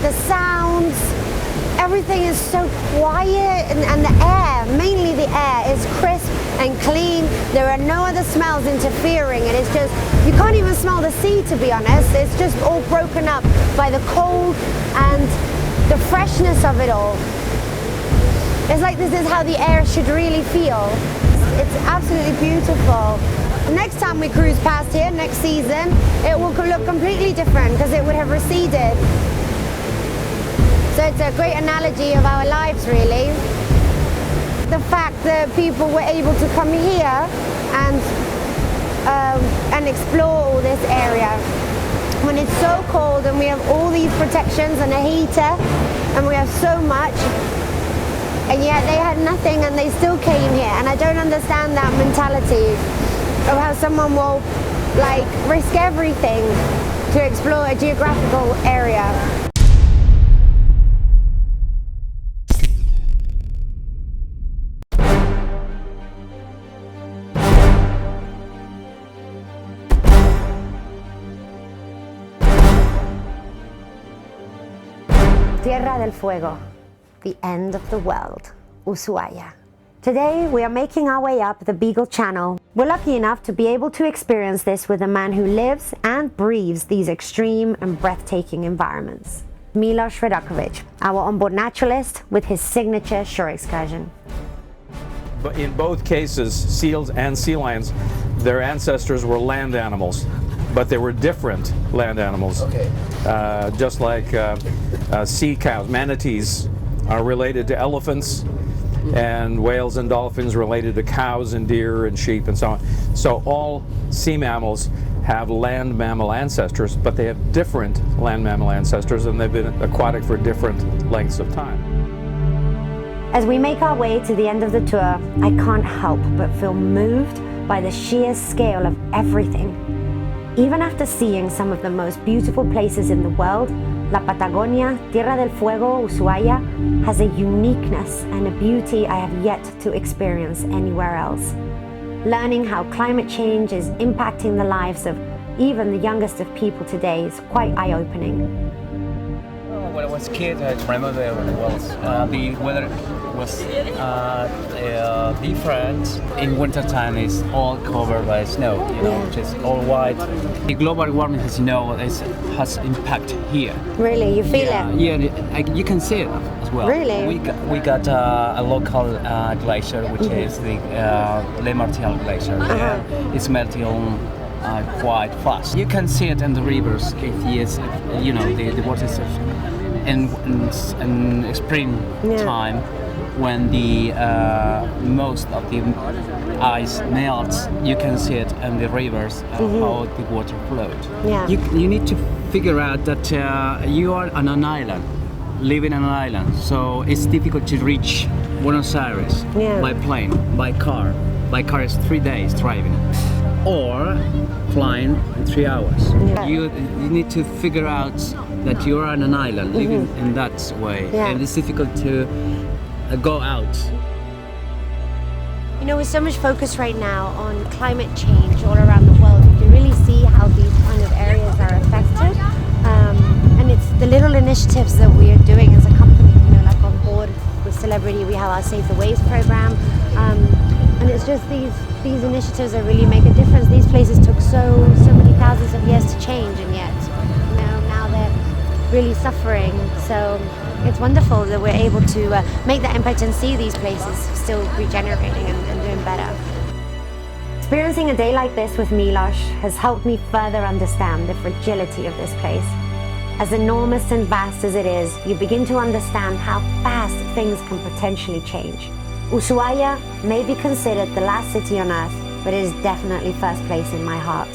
the sounds, everything is so quiet, and the air, mainly the air, is crisp and clean. There are no other smells interfering, and it's just, you can't even smell the sea, to be honest. It's just all broken up by the cold and the freshness of it all. It's like this is how the air should really feel. It's absolutely beautiful. Next time we cruise past here, next season, it will look completely different because it would have receded. So it's a great analogy of our lives, really. The fact that people were able to come here and explore all this area when it's so cold and we have all these protections and a heater and we have so much, and yet they had nothing and they still came here. And I don't understand that mentality of how someone will like risk everything to explore a geographical area. Tierra del Fuego, the end of the world, Ushuaia. Today we are making our way up the Beagle Channel. We're lucky enough to be able to experience this with a man who lives and breathes these extreme and breathtaking environments. Milos Redakovic, our onboard naturalist with his signature shore excursion. But in both cases, seals and sea lions, their ancestors were land animals, but they were different land animals. Okay. Just like sea cows, manatees are related to elephants, and whales and dolphins related to cows and deer and sheep and so on. So all sea mammals have land mammal ancestors, but they have different land mammal ancestors, and they've been aquatic for different lengths of time. As we make our way to the end of the tour, I can't help but feel moved by the sheer scale of everything. Even after seeing some of the most beautiful places in the world, La Patagonia, Tierra del Fuego, Ushuaia has a uniqueness and a beauty I have yet to experience anywhere else. Learning how climate change is impacting the lives of even the youngest of people today is quite eye-opening. When I was a kid, I remember the weather was different. In wintertime, it's all covered by snow, just all white. The global warming, as you know, has impact here. Really, you feel it? Yeah, you can see it as well. Really? We got a local glacier, which is the Le Martial glacier. Yeah, it's melting quite fast. You can see it in the rivers. The waters in spring time, when the most of the ice melts, you can see it in the rivers how the water flows. Yeah. You need to figure out that you are on an island, living on an island, so it's difficult to reach Buenos Aires by plane, by car. By car is 3 days driving, or flying in 3 hours. Yeah. You need to figure out that you're on an island, living in that way, and it's difficult to go out. You know, with so much focus right now on climate change all around the world, you can really see how these kind of areas are affected. And it's the little initiatives that we are doing as a company, like on board with Celebrity, we have our Save the Waves program. And it's just these initiatives that really make a difference. These places took so many thousands of years to change, and yet, now they're really suffering. So it's wonderful that we're able to make that impact and see these places still regenerating and doing better. Experiencing a day like this with Milos has helped me further understand the fragility of this place. As enormous and vast as it is, you begin to understand how fast things can potentially change. Ushuaia may be considered the last city on earth, but it is definitely first place in my heart.